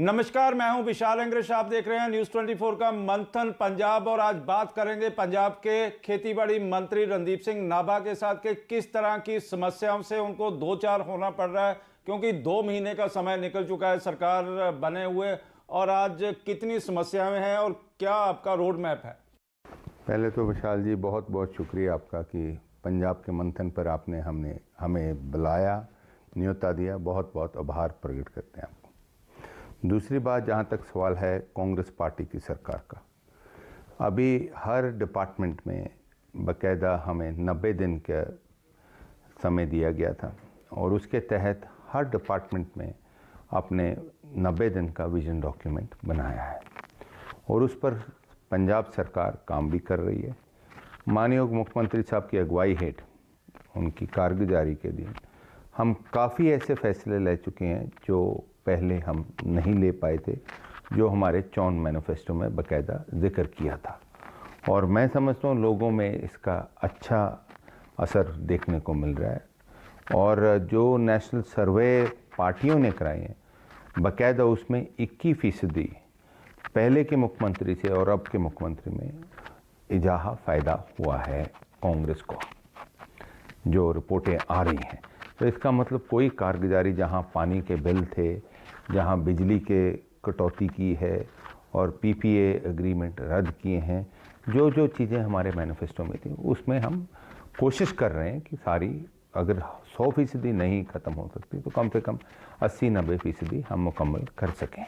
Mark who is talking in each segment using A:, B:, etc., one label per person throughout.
A: नमस्कार, मैं हूं विशाल इंग्लिश। आप देख रहे हैं न्यूज़ 24 का मंथन पंजाब। और आज बात करेंगे पंजाब के खेतीबाड़ी मंत्री रणदीप सिंह नाभा के साथ कि किस तरह की समस्याओं से उनको दो चार होना पड़ रहा है, क्योंकि 2 महीने का समय निकल चुका है सरकार बने हुए। और आज कितनी समस्याएं हैं और क्या आपका रोड मैप है?
B: पहले तो विशाल जी बहुत बहुत शुक्रिया आपका कि पंजाब के मंथन पर आपने हमें बुलाया, न्योता दिया। बहुत बहुत आभार प्रकट करते हैं आपको। दूसरी बात, जहाँ तक सवाल है कांग्रेस पार्टी की सरकार का, अभी हर डिपार्टमेंट में बाकायदा हमें 90 दिन का समय दिया गया था और उसके तहत हर डिपार्टमेंट में आपने 90 दिन का विजन डॉक्यूमेंट बनाया है और उस पर पंजाब सरकार काम भी कर रही है। माननीय मुख्यमंत्री साहब की अगुवाई हेठ उनकी कारगुजारी के दिन हम काफ़ी ऐसे फैसले ले चुके हैं जो पहले हम नहीं ले पाए थे, जो हमारे चौन मैनिफेस्टो में बाकायदा जिक्र किया था। और मैं समझता हूँ लोगों में इसका अच्छा असर देखने को मिल रहा है। और जो नेशनल सर्वे पार्टियों ने कराए हैं, बाकायदा उसमें 21% पहले के मुख्यमंत्री से और अब के मुख्यमंत्री में इजाहा फ़ायदा हुआ है कांग्रेस को, जो रिपोर्टें आ रही हैं। तो इसका मतलब कोई कारगुजारी, जहां पानी के बिल थे, जहां बिजली के कटौती की है और पीपीए एग्रीमेंट रद्द किए हैं, जो जो चीज़ें हमारे मैनिफेस्टो में थी, उसमें हम कोशिश कर रहे हैं कि सारी, अगर 100% नहीं ख़त्म हो सकती तो कम से कम 80-90% हम मुकम्मल कर सकें।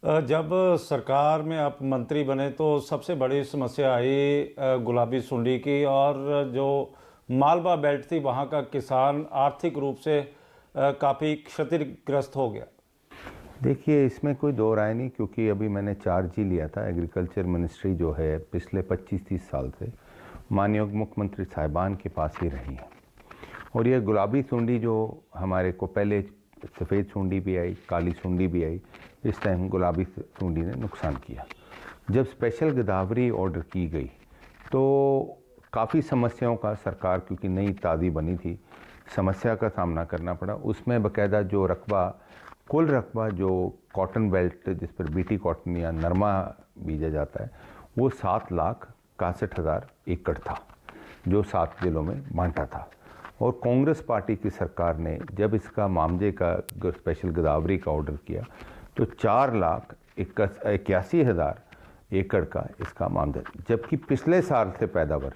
A: जब सरकार में आप मंत्री बने तो सबसे बड़ी समस्या आई गुलाबी सुंडी की, और जो मालवा बेल्ट थी वहाँ का किसान आर्थिक रूप से काफ़ी क्षतिग्रस्त हो गया।
B: देखिए, इसमें कोई दो राय नहीं, क्योंकि अभी मैंने चार्ज ही लिया था। एग्रीकल्चर मिनिस्ट्री जो है पिछले 25-30 साल से माननीय मुख्यमंत्री साहिबान के पास ही रही है। और ये गुलाबी सुंडी जो हमारे को, पहले सफ़ेद सुंडी भी आई, काली सुंडी भी आई, इस टाइम गुलाबी सुंडी ने नुकसान किया। जब स्पेशल गिरदावरी ऑर्डर की गई तो काफ़ी समस्याओं का सरकार, क्योंकि नई तादी बनी थी, समस्या का सामना करना पड़ा। उसमें बाकायदा जो रकबा, कुल रकबा जो कॉटन बेल्ट जिस पर बीटी कॉटन या नरमा बीजा जाता है, वो 7,61,000 एकड़ था, जो 7 जिलों में बांटा था। और कांग्रेस पार्टी की सरकार ने जब इसका मामले का स्पेशल गिरदावरी का ऑर्डर किया तो 4,81,000 एकड़ का इसका मामला, जबकि पिछले साल से पैदावार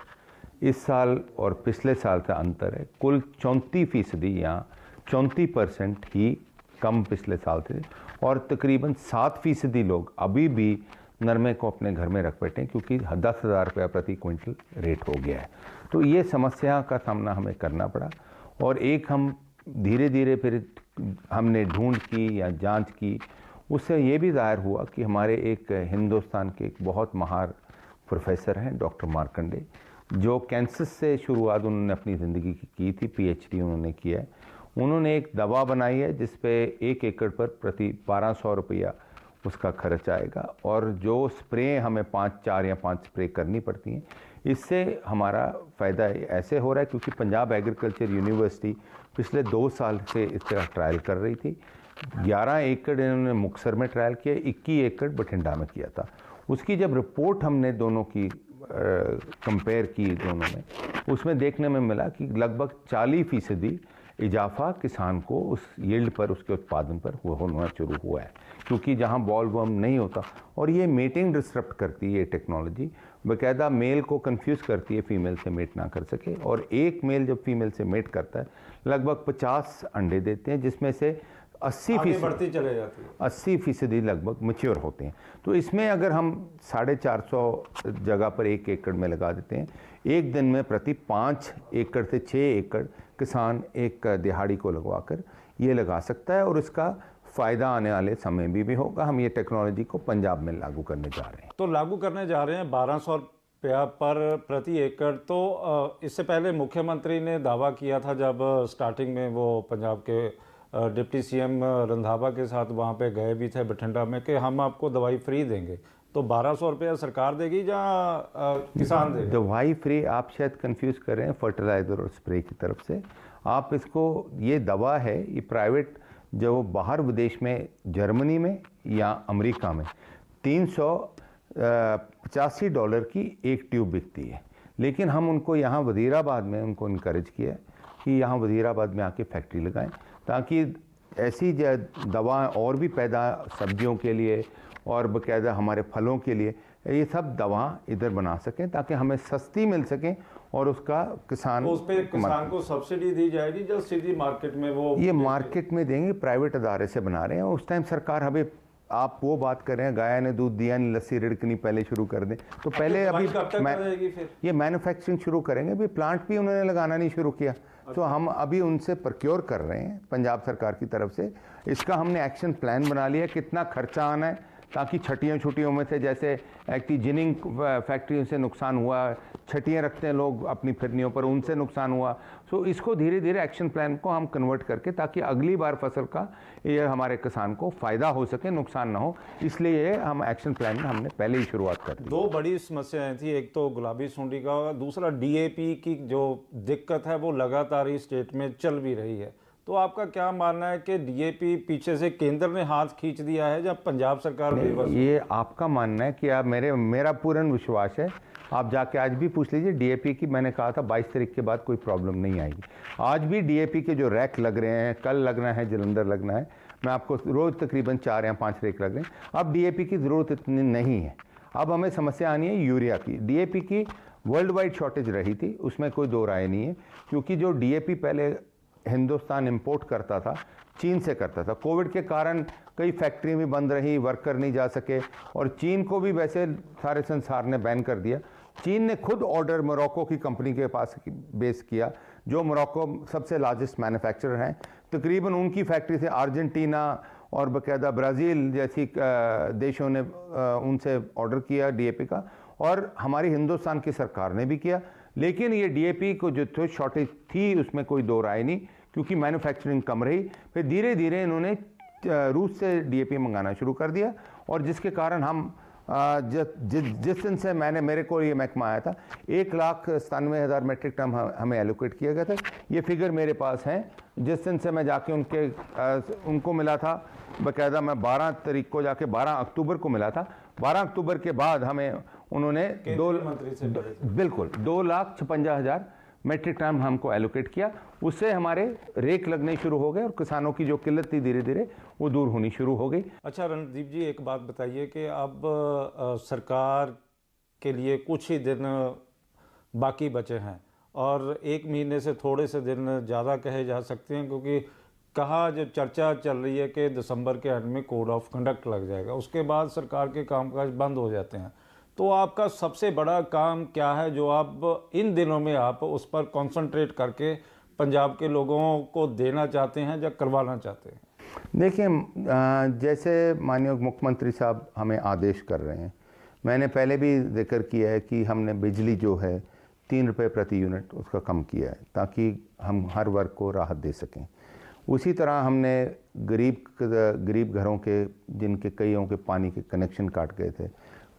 B: इस साल और पिछले साल का अंतर है कुल 34% या 34% ही कम पिछले साल थे। और तकरीबन 7% लोग अभी भी नरमे को अपने घर में रख बैठे हैं, क्योंकि 10,000 रुपया प्रति क्विंटल रेट हो गया है। तो ये समस्या का सामना हमें करना पड़ा। और एक हम धीरे धीरे फिर हमने ढूंढ की या जांच की, उससे ये भी ज़ाहिर हुआ कि हमारे एक हिंदुस्तान के एक बहुत महार प्रोफेसर हैं, डॉक्टर मार्कंडे, जो कैंसर से शुरुआत उन्होंने अपनी ज़िंदगी की थी, PhD उन्होंने किया है। उन्होंने एक दवा बनाई है जिस पे 1 एकड़ पर प्रति 1200 रुपया उसका खर्च आएगा, और जो स्प्रे हमें 4 या 5 स्प्रे करनी पड़ती हैं। इससे हमारा फ़ायदा ऐसे हो रहा है क्योंकि पंजाब एग्रीकल्चर यूनिवर्सिटी पिछले 2 साल से इसका ट्रायल कर रही थी। 11 एकड़ इन्होंने मुक्तसर में ट्रायल किया, 21 एकड़ बठिंडा में किया था। उसकी जब रिपोर्ट हमने दोनों की कंपेयर की दोनों में, उसमें देखने में मिला कि लगभग 40% इजाफा किसान को उस यील्ड पर, उसके उत्पादन पर होना शुरू हुआ है, क्योंकि जहां बॉल वर्म नहीं होता। और ये मेटिंग डिस्टर्ब करती है, ये टेक्नोलॉजी बाकायदा मेल को कंफ्यूज करती है, फीमेल से मेट ना कर सके। और एक मेल जब फीमेल से मेट करता है लगभग 50 अंडे देते हैं, जिसमें से 80%
A: बढ़ती चले जाती है,
B: 80% लगभग मैच्योर होते हैं। तो इसमें अगर हम 450 जगह पर 1 एकड़ में लगा देते हैं, एक दिन में प्रति 5 एकड़ से 6 एकड़ किसान एक दिहाड़ी को लगवाकर ये लगा सकता है, और इसका फ़ायदा आने वाले समय में भी होगा। हम ये टेक्नोलॉजी को पंजाब में लागू करने जा रहे हैं।
A: तो लागू करने जा रहे हैं 1200 रुपया पर प्रति एकड़। तो इससे पहले मुख्यमंत्री ने दावा किया था, जब स्टार्टिंग में वो पंजाब के डिप्टी CM रंधावा के साथ वहाँ पे गए भी थे बठिंडा में, कि हम आपको दवाई फ्री देंगे। तो 1200 रुपया सरकार देगी या किसान देगा?
B: दवाई फ्री आप शायद कंफ्यूज कर रहे हैं फर्टिलाइज़र और स्प्रे की तरफ से। आप इसको, ये दवा है, ये प्राइवेट जो बाहर विदेश में जर्मनी में या अमेरिका में $385 की एक ट्यूब बिकती है, लेकिन हम उनको यहाँ वज़ीराबाद में उनको इनकरेज किया कि यहाँ वज़ीराबाद में आके फैक्ट्री लगाएं, ताकि ऐसी दवा और भी पैदा सब्जियों के लिए और बाकायदा हमारे फलों के लिए ये सब दवा इधर बना सकें, ताकि हमें सस्ती मिल सकें और उसका किसान
A: उस पे किसान को सब्सिडी दी जाएगी जो सीधी मार्केट में वो
B: ये मार्केट में देंगे, प्राइवेट अदारे से बना रहे हैं। उस टाइम सरकार हमें आप वो बात कर रहे हैं, गाय ने दूध दिया नहीं लस्सी रिड़कनी पहले शुरू कर दें, तो पहले अभी ये मैन्युफैक्चरिंग शुरू करेंगे। अभी प्लांट भी उन्होंने लगाना नहीं शुरू किया, तो हम अभी उनसे प्रोक्योर कर रहे हैं पंजाब सरकार की तरफ से। इसका हमने एक्शन प्लान बना लिया कितना खर्चा आना है, ताकि छुट्टियों में से जैसे जिनिंग फैक्ट्रियों से नुकसान हुआ, छटियाँ रखते हैं लोग अपनी फिरनियों पर, उनसे नुकसान हुआ। सो इसको धीरे धीरे एक्शन प्लान को हम कन्वर्ट करके, ताकि अगली बार फसल का ये हमारे किसान को फ़ायदा हो सके, नुकसान ना हो, इसलिए हम एक्शन प्लान में हमने पहले ही शुरुआत कर दी।
A: 2 बड़ी समस्याएं थी, एक तो गुलाबी सुंडी का, दूसरा डीएपी की जो दिक्कत है वो लगातार इस स्टेट में चल भी रही है। तो आपका क्या मानना है कि डीएपी पीछे से केंद्र ने हाथ खींच दिया है जब पंजाब सरकार
B: ये आपका मानना है कि आप मेरा पूर्ण विश्वास है, आप जाके आज भी पूछ लीजिए डीएपी की। मैंने कहा था 22 तारीख के बाद कोई प्रॉब्लम नहीं आएगी। आज भी डीएपी के जो रैक लग रहे हैं, कल लगना है, जलंधर लगना है, मैं आपको रोज़ तकरीबन 4 या 5 रैक लग रहे हैं। अब डीएपी की ज़रूरत इतनी नहीं है। अब हमें समस्या आनी है यूरिया की। डीएपी की वर्ल्ड वाइड शॉर्टेज रही थी, उसमें कोई दो राय नहीं है, क्योंकि जो डीएपी पहले हिंदुस्तान इंपोर्ट करता था, चीन से करता था। कोविड के कारण कई फैक्ट्री भी बंद रही, वर्कर नहीं जा सके, और चीन को भी वैसे सारे संसार ने बैन कर दिया। चीन ने खुद ऑर्डर मोरक्को की कंपनी के पास बेस किया, जो मोरक्को सबसे लार्जेस्ट मैन्युफैक्चरर हैं। तकरीबन उनकी फैक्ट्री से अर्जेंटीना और बाकायदा ब्राज़ील जैसी देशों ने उनसे ऑर्डर किया डीएपी का, और हमारी हिंदुस्तान की सरकार ने भी किया। लेकिन ये डीएपी को जो शॉर्टेज थी उसमें कोई दो राय नहीं, क्योंकि मैन्युफैक्चरिंग कम रही। फिर धीरे धीरे इन्होंने रूस से डीएपी मंगाना शुरू कर दिया, और जिसके कारण हम जिस दिन से मेरे को ये महकमा आया था, 1,97,000 मेट्रिक टन हमें एलोकेट किया गया था। ये फिगर मेरे पास हैं। जिस दिन से मैं जाके उनको मिला था, बाकायदा मैं 12 तारीख को जाके 12 अक्टूबर को मिला था। 12 अक्टूबर के बाद हमें उन्होंने बिल्कुल 2,56,000 मेट्रिक टन हमको एलोकेट किया। उससे हमारे रेक लगने शुरू हो गए, और किसानों की जो किल्लत थी धीरे धीरे वो दूर होनी शुरू हो गई।
A: अच्छा रणदीप जी, एक बात बताइए कि अब सरकार के लिए कुछ ही दिन बाकी बचे हैं, और 1 महीने से थोड़े से दिन ज़्यादा कहे जा सकते हैं, क्योंकि कहा जो चर्चा चल रही है कि दिसंबर के एंड में कोड ऑफ कंडक्ट लग जाएगा, उसके बाद सरकार के कामकाज बंद हो जाते हैं। तो आपका सबसे बड़ा काम क्या है जो आप इन दिनों में आप उस पर कंसंट्रेट करके पंजाब के लोगों को देना चाहते हैं या करवाना चाहते हैं?
B: देखिए, जैसे माननीय मुख्यमंत्री साहब हमें आदेश कर रहे हैं, मैंने पहले भी जिक्र किया है कि हमने बिजली जो है 3 रुपये प्रति यूनिट उसका कम किया है, ताकि हम हर वर्ग को राहत दे सकें। उसी तरह हमने गरीब घरों के, जिनके कईयों के पानी के कनेक्शन काट गए थे,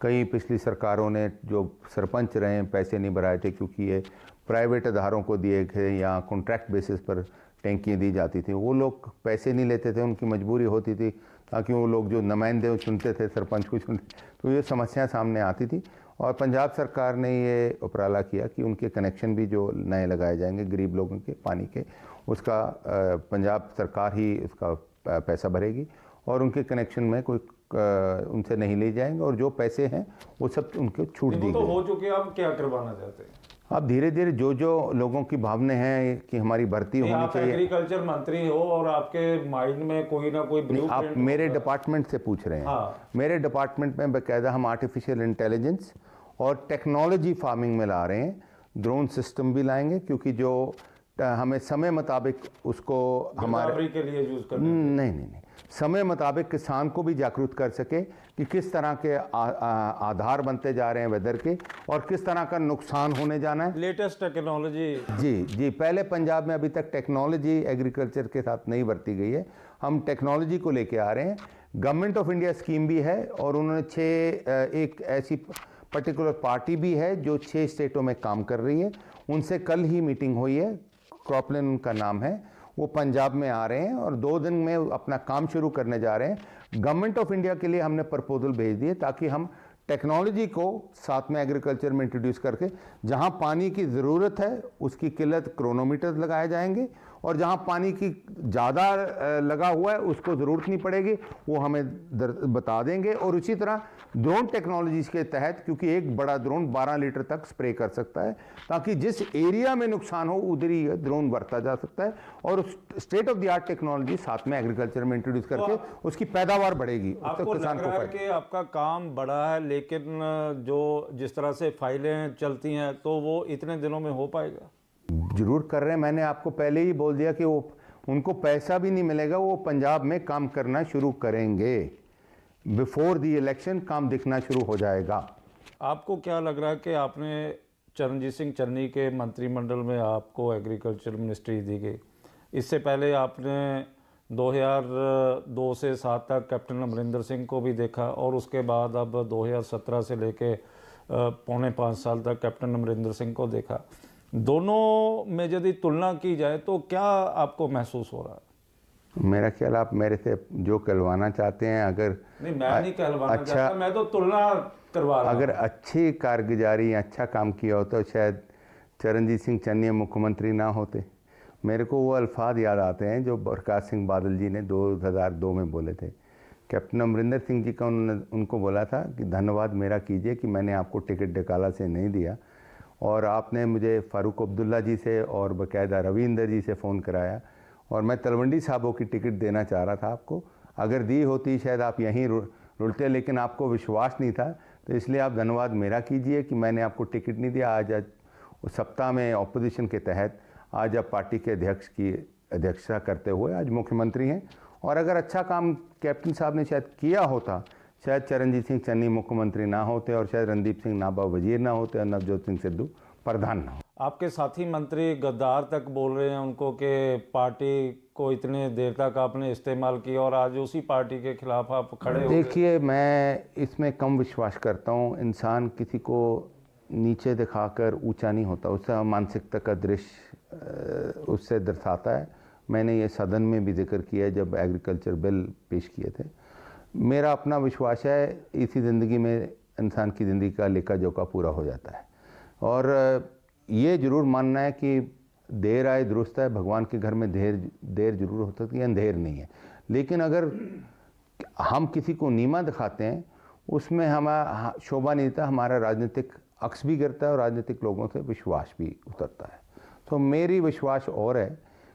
B: कई पिछली सरकारों ने जो सरपंच रहे हैं पैसे नहीं भराए थे, क्योंकि ये प्राइवेट अदारों को दिए थे या कॉन्ट्रैक्ट बेसिस पर टैंकियाँ दी जाती थी। वो लोग पैसे नहीं लेते थे, उनकी मजबूरी होती थी, ताकि वो लोग जो नुमाइंदे चुनते थे, सरपंच को चुनते, तो ये समस्या सामने आती थी। और पंजाब सरकार ने ये उपराला किया कि उनके कनेक्शन भी जो नए लगाए जाएंगे गरीब लोगों के पानी के, उसका पंजाब सरकार ही उसका पैसा भरेगी, और उनके कनेक्शन में कोई उनसे नहीं ले जाएंगे, और जो पैसे हैं वो सब उनको छूट दी गई।
A: तो हो चुके, आप क्या करवाना चाहते हैं?
B: अब धीरे धीरे जो लोगों की भावना है कि हमारी भर्ती होनी चाहिए।
A: एग्रीकल्चर मंत्री हो और आपके माइंड में कोई ना कोई ब्लूप्रिंट,
B: आप मेरे डिपार्टमेंट से पूछ रहे हैं।
A: हाँ।
B: मेरे डिपार्टमेंट में बाकायदा हम आर्टिफिशियल इंटेलिजेंस और टेक्नोलॉजी फार्मिंग में ला रहे हैं। ड्रोन सिस्टम भी लाएंगे, क्योंकि जो हमें समय मुताबिक उसको हमारे
A: के लिए यूज करना,
B: नहीं, समय मुताबिक किसान को भी जागरूक कर सके कि किस तरह के आधार बनते जा रहे हैं वेदर के, और किस तरह का नुकसान होने जाना है।
A: लेटेस्ट टेक्नोलॉजी
B: जी पहले पंजाब में अभी तक टेक्नोलॉजी एग्रीकल्चर के साथ नहीं बरती गई है, हम टेक्नोलॉजी को लेके आ रहे हैं। गवर्नमेंट ऑफ इंडिया स्कीम भी है, और उन्होंने एक ऐसी पर्टिकुलर पार्टी भी है जो 6 स्टेटों में काम कर रही है। उनसे कल ही मीटिंग हुई है, क्रॉपलैंड उनका नाम है। वो पंजाब में आ रहे हैं और 2 दिन में अपना काम शुरू करने जा रहे हैं। गवर्नमेंट ऑफ इंडिया के लिए हमने प्रपोजल भेज दिए ताकि हम टेक्नोलॉजी को साथ में एग्रीकल्चर में इंट्रोड्यूस करके जहां पानी की ज़रूरत है उसकी किल्लत क्रोनोमीटर लगाए जाएंगे, और जहां पानी की ज़्यादा लगा हुआ है उसको ज़रूरत नहीं पड़ेगी, वो हमें बता देंगे। और उसी तरह ड्रोन टेक्नोलॉजी के तहत, क्योंकि एक बड़ा ड्रोन 12 लीटर तक स्प्रे कर सकता है, ताकि जिस एरिया में नुकसान हो उधर ही ड्रोन बरता जा सकता है, और state of the art technology साथ में एग्रीकल्चर में इंट्रोड्यूस करके उसकी पैदावार बढ़ेगी।
A: आपको लग रहा है कि आपका काम बड़ा है, लेकिन जो जिस तरह से फाइलें चलती हैं तो वो इतने दिनों में हो पाएगा?
B: जरूर कर रहे हैं। मैंने आपको पहले ही बोल दिया कि वो उनको पैसा भी नहीं मिलेगा, वो पंजाब में काम करना शुरू करेंगे। बिफोर द इलेक्शन काम दिखना शुरू हो जाएगा।
A: आपको क्या लग रहा है कि आपने चरणजीत सिंह चन्नी के मंत्रिमंडल में आपको एग्रीकल्चर मिनिस्ट्री दी गई, इससे पहले आपने 2002 से 7 तक कैप्टन अमरिंदर सिंह को भी देखा, और उसके बाद अब 2017 से लेके पौने 5 साल तक कैप्टन अमरिंदर सिंह को देखा। दोनों में यदि तुलना की जाए तो क्या आपको महसूस हो रहा है?
B: मेरा ख्याल आप मेरे से जो कहलवाना चाहते हैं, अगर
A: नहीं, मैं नहीं कहलवाना चाहता, मैं तो तुलना करवा रहा हूं।
B: अगर अच्छी कारगुजारी, अच्छा काम किया हो तो शायद चरणजीत सिंह चन्नी मुख्यमंत्री ना होते। मेरे को वो अल्फाज याद आते हैं जो प्रकाश सिंह बादल जी ने 2002 में बोले थे। कैप्टन अमरिंदर सिंह जी का उन्होंने उनको बोला था कि धन्यवाद मेरा कीजिए कि मैंने आपको टिकट डकाला से नहीं दिया, और आपने मुझे फ़ारूक अब्दुल्ला जी से और बाकायदा रविंदर जी से फ़ोन कराया, और मैं तलवंडी साहबों की टिकट देना चाह रहा था आपको। अगर दी होती शायद आप यहीं रुलते, लेकिन आपको विश्वास नहीं था, तो इसलिए आप धन्यवाद मेरा कीजिए कि मैंने आपको टिकट नहीं दिया। आज सप्ताह में ऑपोजिशन के तहत आज आप पार्टी के अध्यक्ष की अध्यक्षता करते हुए आज मुख्यमंत्री हैं। और अगर अच्छा काम कैप्टन साहब ने शायद किया होता, शायद चरणजीत सिंह चन्नी मुख्यमंत्री ना होते, और शायद रणदीप सिंह नाभा वजीर ना होते, और नवजोत सिंह सिद्धू प्रधान ना हो।
A: आपके साथी मंत्री गद्दार तक बोल रहे हैं उनको कि पार्टी को इतने देर तक आपने इस्तेमाल किया और आज उसी पार्टी के खिलाफ आप खड़े हो गए।
B: देखिए, मैं इसमें कम विश्वास करता हूँ। इंसान किसी को नीचे दिखाकर ऊंचा नहीं होता, उसका मानसिकता का दृश्य उससे दर्शाता है। मैंने ये सदन में भी जिक्र किया है जब एग्रीकल्चर बिल पेश किए थे। मेरा अपना विश्वास है इसी ज़िंदगी में इंसान की ज़िंदगी का लेखा जोखा पूरा हो जाता है, और ये ज़रूर मानना है कि देर आए दुरुस्त है। भगवान के घर में देर जरूर हो सकती है, अंधेर नहीं है। लेकिन अगर हम किसी को नीमा दिखाते हैं उसमें हमारा शोभा नहीं देता, हमारा राजनीतिक अक्स भी गिरता है और राजनीतिक लोगों से विश्वास भी उतरता है। तो मेरी विश्वास और है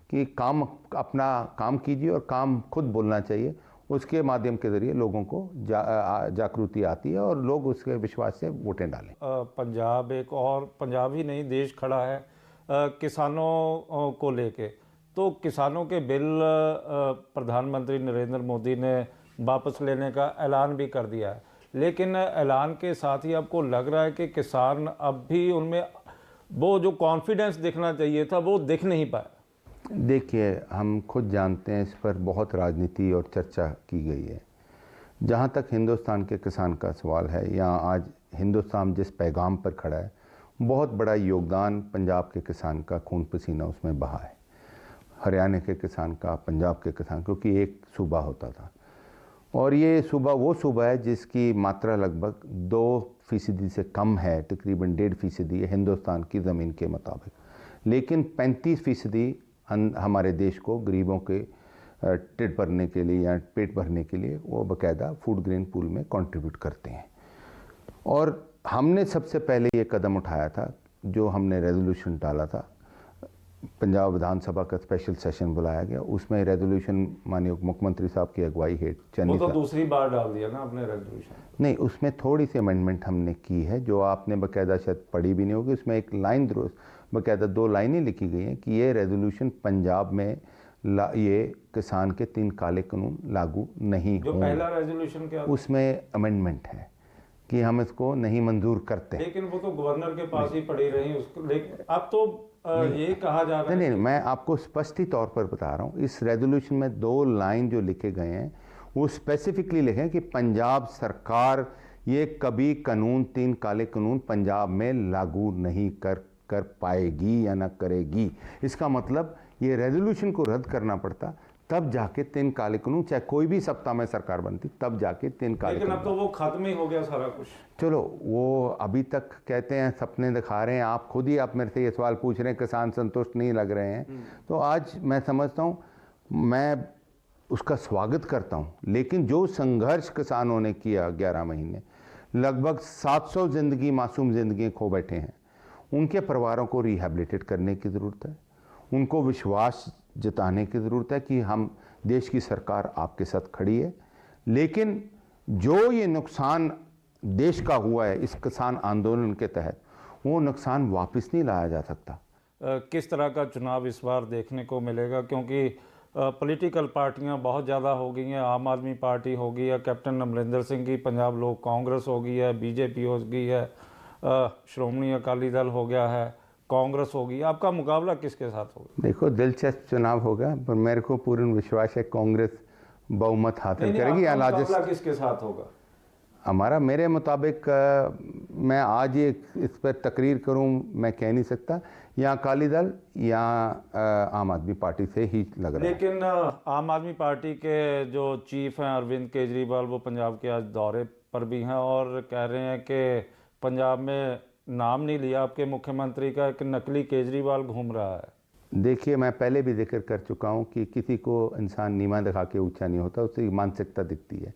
B: कि काम अपना काम कीजिए और काम खुद बोलना चाहिए, उसके माध्यम के ज़रिए लोगों को जागृति आती है और लोग उसके विश्वास से वोटें डालें।
A: पंजाब एक और पंजाब ही नहीं देश खड़ा है किसानों को लेके, तो किसानों के बिल प्रधानमंत्री नरेंद्र मोदी ने वापस लेने का ऐलान भी कर दिया है, लेकिन ऐलान के साथ ही आपको लग रहा है कि किसान अब भी उनमें वो जो कॉन्फिडेंस दिखना चाहिए था वो दिख नहीं पाया।
B: देखिए, हम खुद जानते हैं इस पर बहुत राजनीति और चर्चा की गई है। जहाँ तक हिंदुस्तान के किसान का सवाल है, यहाँ आज हिंदुस्तान जिस पैगाम पर खड़ा है, बहुत बड़ा योगदान पंजाब के किसान का खून पसीना उसमें बहा है। हरियाणा के किसान का, पंजाब के किसान, क्योंकि एक सूबा होता था, और ये सूबा वो सूबा है जिसकी मात्रा लगभग 2% से कम है, तकरीबन 1.5% है हिंदुस्तान की ज़मीन के मुताबिक। लेकिन 35% हमारे देश को गरीबों के टिड भरने के लिए या पेट भरने के लिए वो बाकायदा फूड ग्रेन पूल में कंट्रीब्यूट करते हैं। और हमने सबसे पहले ये कदम उठाया था, जो हमने रेजोल्यूशन डाला था, पंजाब विधानसभा का स्पेशल सेशन बुलाया गया, उसमें रेजोल्यूशन माननीय मुख्यमंत्री साहब की अगुवाई हेठ
A: वो तो दूसरी बार डाल दिया ना आपने रेजोल्यूशन।
B: नहीं, उसमें थोड़ी सी अमेंडमेंट हमने की है जो आपने बाकायदा शायद पढ़ी भी नहीं होगी। उसमें एक लाइन बाकायदा 2 लाइनें लिखी गई हैं कि ये रेजोल्यूशन पंजाब में ये किसान के 3 काले कानून लागू नहीं
A: जो पहला रेजोल्यूशन क्या
B: उसमें अमेंडमेंट है कि हम इसको नहीं मंजूर करते।
A: लेकिन वो तो गवर्नर के पास ही पड़ी रही उसको, लेकिन अब तो ये कहा जा रहा है।
B: नहीं, मैं आपको स्पष्ट तौर पर बता रहा हूँ, इस रेजोल्यूशन में 2 लाइन जो लिखे गए हैं वो स्पेसिफिकली लिखे कि पंजाब सरकार ये कभी कानून 3 काले कानून पंजाब में लागू नहीं कर पाएगी या ना करेगी। इसका मतलब ये रेजोल्यूशन को रद्द करना पड़ता, तब जाके 3 काले कानून, चाहे कोई भी सत्ता में सरकार बनती, तब जाके 3 काले
A: लेकिन
B: कानून।
A: अब तो वो खत्म ही हो गया सारा कुछ।
B: चलो वो अभी तक कहते हैं सपने दिखा रहे हैं, आप खुद ही आप मेरे से ये सवाल पूछ रहे हैं किसान संतुष्ट नहीं लग रहे हैं, तो आज मैं समझता हूँ, मैं उसका स्वागत करता हूँ, लेकिन जो संघर्ष किसानों ने किया 11 महीने, लगभग 700 ज़िंदगी, मासूम ज़िंदगी खो बैठे हैं, उनके परिवारों को रिहेबिलिटेट करने की ज़रूरत है, उनको विश्वास जताने की ज़रूरत है कि हम देश की सरकार आपके साथ खड़ी है। लेकिन जो ये नुकसान देश का हुआ है इस किसान आंदोलन के तहत, वो नुकसान वापस नहीं लाया जा सकता।
A: किस तरह का चुनाव इस बार देखने को मिलेगा, क्योंकि पॉलिटिकल पार्टियां बहुत ज़्यादा हो गई हैं, आम आदमी पार्टी हो गई है, कैप्टन अमरिंदर सिंह की पंजाब लोक कांग्रेस हो गई है, बीजेपी हो गई है, श्रोमणी अकाली दल हो गया है, कांग्रेस होगी, आपका मुकाबला किसके साथ होगा?
B: देखो दिलचस्प चुनाव होगा, पर मेरे को पूर्ण विश्वास है कांग्रेस बहुमत हासिल करेगी।
A: आपका मुकाबला किसके साथ होगा?
B: हमारा, मेरे मुताबिक, मैं आज ये इस पर तकरीर करूं मैं कह नहीं सकता, या अकाली दल या आम आदमी पार्टी से ही लग रहा है।
A: लेकिन आम आदमी पार्टी के जो चीफ हैं अरविंद केजरीवाल, वो पंजाब के आज दौरे पर भी हैं और कह रहे हैं कि पंजाब में नाम नहीं लिया आपके मुख्यमंत्री का, एक नकली केजरीवाल घूम रहा है।
B: देखिए, मैं पहले भी जिक्र कर चुका हूं कि किसी को इंसान नीमा दिखा के ऊंचा नहीं होता, उसकी मानसिकता दिखती है।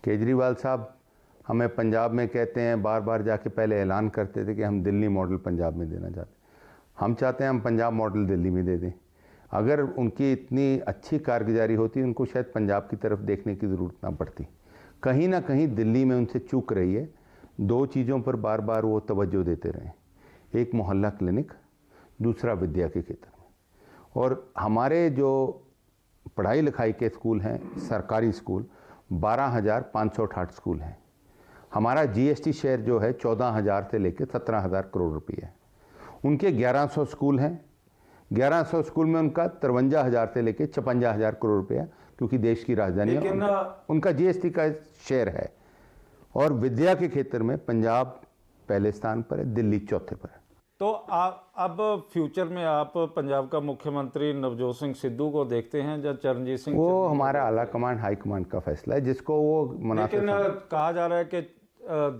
B: केजरीवाल साहब हमें पंजाब में कहते हैं, बार बार जाके पहले ऐलान करते थे कि हम दिल्ली मॉडल पंजाब में देना चाहते हैं। हम चाहते हैं हम पंजाब मॉडल दिल्ली में दे दें। अगर उनकी इतनी अच्छी कारगुजारी होती, उनको शायद पंजाब की तरफ देखने की ज़रूरत ना पड़ती। कहीं ना कहीं दिल्ली में उनसे चूक रही है। 2 चीज़ों पर बार बार वो तवज्जो देते रहे, एक मोहल्ला क्लिनिक, दूसरा विद्या के क्षेत्र में। और हमारे जो पढ़ाई लिखाई के स्कूल हैं, सरकारी स्कूल 12,568 स्कूल हैं। हमारा जीएसटी शेयर जो है 14,000 से लेकर 17,000 करोड़ रुपये है। उनके 1100 स्कूल हैं, 1100 स्कूल में उनका 53,000 से लेकर 56,000 करोड़ रुपये है, क्योंकि देश की राजधानी है, उनका जीएसटी का शेयर है। और विद्या के क्षेत्र में पंजाब पहले स्थान पर है, दिल्ली चौथे पर है।
A: तो अब फ्यूचर में आप पंजाब का मुख्यमंत्री नवजोत सिंह सिद्धू को देखते हैं या चरणजीत सिंह?
B: वो हमारा आला कमांड हाई कमांड का फैसला है, जिसको वो मुनासिब।
A: लेकिन कहा जा रहा है कि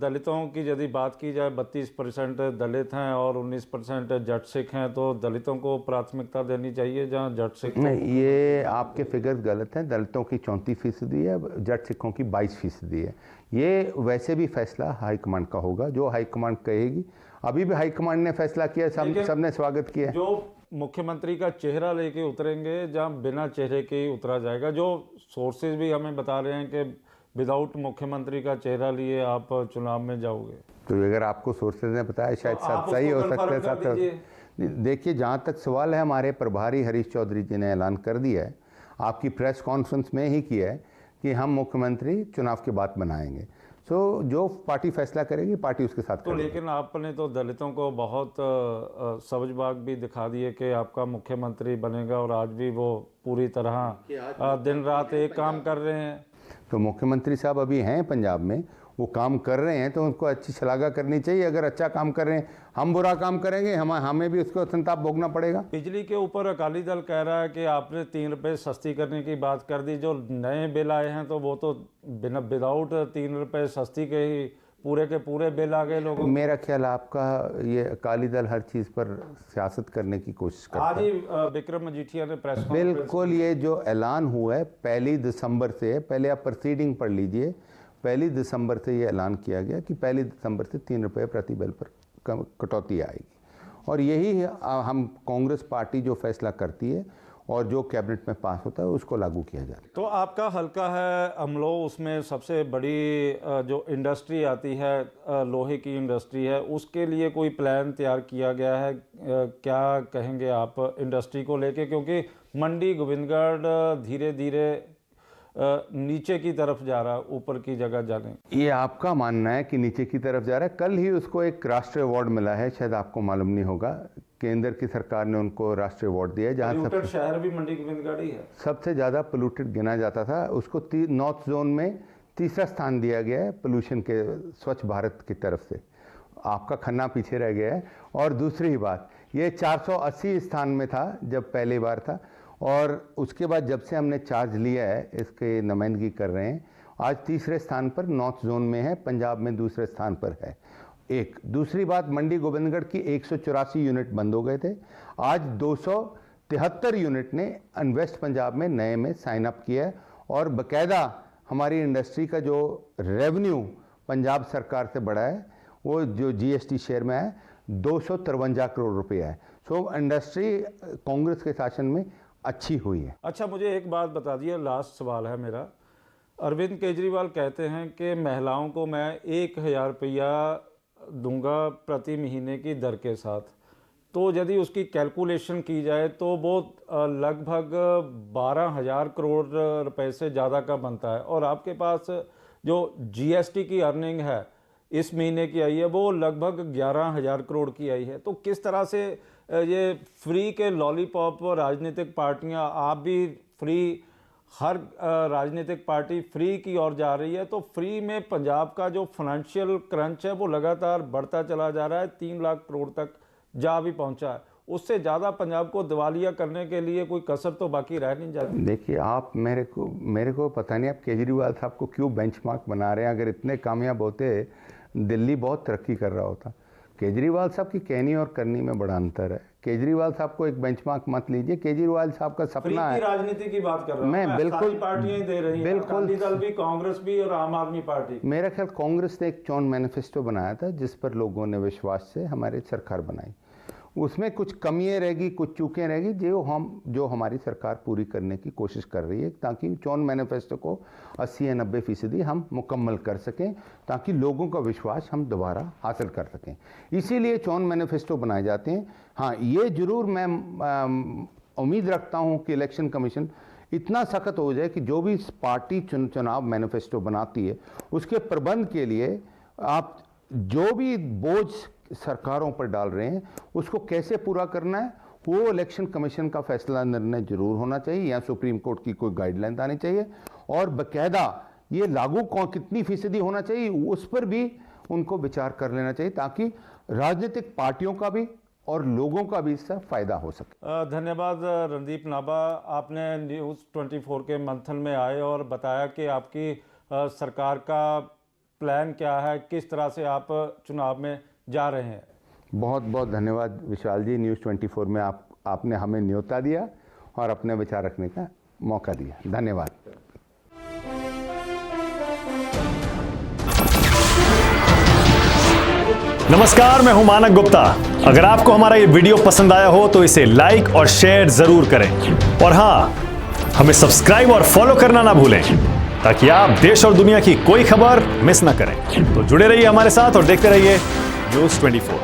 A: दलितों की यदि बात की जाए, 32% दलित हैं और 19% जट सिख हैं, तो दलितों को प्राथमिकता देनी चाहिए जहां जट सिख?
B: नहीं, ये आपके फिगर्स गलत हैं। दलितों की 34% है, जट सिखों की 22% है। ये वैसे भी फैसला हाईकमांड का होगा, जो हाईकमांड कहेगी। अभी भी हाईकमांड ने फैसला किया, सबने स्वागत किया।
A: जो मुख्यमंत्री का चेहरा लेके उतरेंगे जहां बिना चेहरे के ही उतरा जाएगा, जो सोर्सेज भी हमें बता रहे हैं कि विदाउट मुख्यमंत्री का चेहरा लिए आप चुनाव में जाओगे,
B: तो अगर आपको सोर्सेज ने बताया शायद
A: तो
B: सही हो सकता है। देखिए, जहाँ तक सवाल है, हमारे प्रभारी हरीश चौधरी जी ने ऐलान कर दिया है, आपकी प्रेस कॉन्फ्रेंस में ही किया है कि हम मुख्यमंत्री चुनाव के बाद बनाएंगे। सो जो पार्टी फैसला करेगी, पार्टी उसके साथ
A: तो लेकिन आपने तो दलितों को बहुत सब्जबाग भी दिखा दिए कि आपका मुख्यमंत्री बनेगा, और आज भी वो पूरी तरह दिन रात एक काम कर रहे हैं।
B: तो मुख्यमंत्री साहब अभी हैं पंजाब में, वो काम कर रहे हैं, तो उनको अच्छी शलाघा करनी चाहिए। अगर अच्छा काम कर रहे हैं, हम बुरा काम करेंगे, हमें भी उसको संताप भोगना पड़ेगा।
A: बिजली के ऊपर अकाली दल कह रहा है कि आपने 3 रुपये सस्ती करने की बात कर दी। जो नए बिल आए हैं तो वो तो विदाउट 3 रुपये सस्ती के ही पूरे के पूरे बिल आ गए लोगों।
B: मेरा ख्याल आपका ये अकाली दल हर चीज़ पर सियासत करने की कोशिश करता है।
A: आज ही विक्रम मजीठिया ने प्रेस
B: बिल्कुल, ये जो ऐलान हुआ है 1 दिसंबर से, पहले आप प्रोसीडिंग पढ़ लीजिए, 1 दिसंबर से ये ऐलान किया गया कि 1 दिसंबर से 3 रुपये प्रति बिल पर कटौती आएगी। और यही हम कांग्रेस पार्टी जो फैसला करती है और जो कैबिनेट में पास होता है उसको लागू किया जाता है।
A: तो आपका हल्का है अमलो, उसमें सबसे बड़ी जो इंडस्ट्री आती है, लोहे की इंडस्ट्री है, उसके लिए कोई प्लान तैयार किया गया है? क्या कहेंगे आप इंडस्ट्री को लेके, क्योंकि मंडी गोविंदगढ़ धीरे धीरे नीचे की तरफ जा रहा है, ऊपर की जगह जाने?
B: ये आपका मानना है कि नीचे की तरफ जा रहा है। कल ही उसको एक राष्ट्रीय अवार्ड मिला है, शायद आपको मालूम नहीं होगा, केंद्र की सरकार ने उनको राष्ट्रीय अवार्ड दिया है। जहाँ
A: शहर भी मंडी गोविंदगढ़ ही है,
B: सबसे ज़्यादा पोल्यूटेड गिना जाता था, उसको नॉर्थ जोन में 3रा स्थान दिया गया है पोल्यूशन के, स्वच्छ भारत की तरफ से। आपका खन्ना पीछे रह गया है। और दूसरी बात, ये 480 स्थान में था जब पहली बार था, और उसके बाद जब से हमने चार्ज लिया है इसके नुमाइंदगी कर रहे हैं। आज तीसरे स्थान पर नॉर्थ जोन में है, पंजाब में दूसरे स्थान पर है। एक दूसरी बात, मंडी गोविंदगढ़ की 184 यूनिट बंद हो गए थे, आज 273 यूनिट ने इन्वेस्ट पंजाब में नए में साइन अप किया है, और बकायदा हमारी इंडस्ट्री का जो रेवेन्यू पंजाब सरकार से बढ़ा है वो जो जीएसटी शेयर में है 253 करोड़ रुपए है। सो इंडस्ट्री कांग्रेस के शासन में अच्छी हुई है।
A: अच्छा, मुझे एक बात बता दिए, लास्ट सवाल है मेरा। अरविंद केजरीवाल कहते हैं कि महिलाओं को मैं 1000 रुपया दूंगा प्रति महीने की दर के साथ, तो यदि उसकी कैलकुलेशन की जाए तो वो लगभग 12,000 करोड़ रुपए से ज़्यादा का बनता है, और आपके पास जो जीएसटी की अर्निंग है इस महीने की आई है वो लगभग 11,000 करोड़ की आई है। तो किस तरह से ये फ्री के लॉलीपॉप राजनीतिक पार्टियां, आप भी फ्री, हर राजनीतिक पार्टी फ्री की ओर जा रही है, तो फ्री में पंजाब का जो फाइनेंशियल क्रंच है वो लगातार बढ़ता चला जा रहा है, 3 लाख करोड़ तक जा भी पहुंचा है। उससे ज़्यादा पंजाब को दिवालिया करने के लिए कोई कसर तो बाकी रह नहीं जाती।
B: देखिए, आप मेरे को पता नहीं आप केजरीवाल साहब को क्यों बेंचमार्क बना रहे हैं। अगर इतने कामयाब होते दिल्ली बहुत तरक्की कर रहा होता। केजरीवाल साहब की कहनी और करनी में बड़ा अंतर है। केजरीवाल साहब को एक बेंचमार्क मत लीजिए। केजरीवाल साहब का सपना है,
A: राजनीति की बात कर रहा हूं मैं,
B: बिल्कुल,
A: पार्टियां दे रही हैं, अकाली दल भी, कांग्रेस भी और आम आदमी पार्टी।
B: मेरा ख्याल कांग्रेस ने एक चौन मैनिफेस्टो बनाया था जिस पर लोगों ने विश्वास से हमारी सरकार बनाई। उसमें कुछ कमियां रहेगी, कुछ चूकें रहेगी जो हमारी सरकार पूरी करने की कोशिश कर रही है, ताकि चौन मैनिफेस्टो को 80 या 90% हम मुकम्मल कर सकें, ताकि लोगों का विश्वास हम दोबारा हासिल कर सकें। इसीलिए चौन मैनिफेस्टो बनाए जाते हैं। हाँ, ये जरूर मैं उम्मीद रखता हूँ कि इलेक्शन कमीशन इतना सख्त हो जाए कि जो भी पार्टी चुनाव मैनिफेस्टो बनाती है उसके प्रबंध के लिए आप जो भी बोझ सरकारों पर डाल रहे हैं उसको कैसे पूरा करना है, वो इलेक्शन कमीशन का फैसला निर्णय जरूर होना चाहिए, या सुप्रीम कोर्ट की कोई गाइडलाइन आनी चाहिए, और बकायदा ये लागू कितनी फीसदी होना चाहिए उस पर भी उनको विचार कर लेना चाहिए, ताकि राजनीतिक पार्टियों का भी और लोगों का भी इससे फायदा हो सके।
A: धन्यवाद रणदीप नाभा, आपने न्यूज़ 24 के मंथन में आए और बताया कि आपकी सरकार का प्लान क्या है, किस तरह से आप चुनाव में जा रहे हैं।
B: बहुत बहुत धन्यवाद विशाल जी, न्यूज़ 24 में आपने हमें न्योता दिया और अपने विचार रखने का मौका दिया। धन्यवाद।
C: नमस्कार, मैं हूं मानक गुप्ता। अगर आपको हमारा ये वीडियो पसंद आया हो तो इसे लाइक और शेयर जरूर करें, और हाँ, हमें सब्सक्राइब और फॉलो करना ना भूलें, ताकि आप देश और दुनिया की कोई खबर मिस ना करें। तो जुड़े रहिए हमारे साथ और देखते रहिए न्यूज़ 24।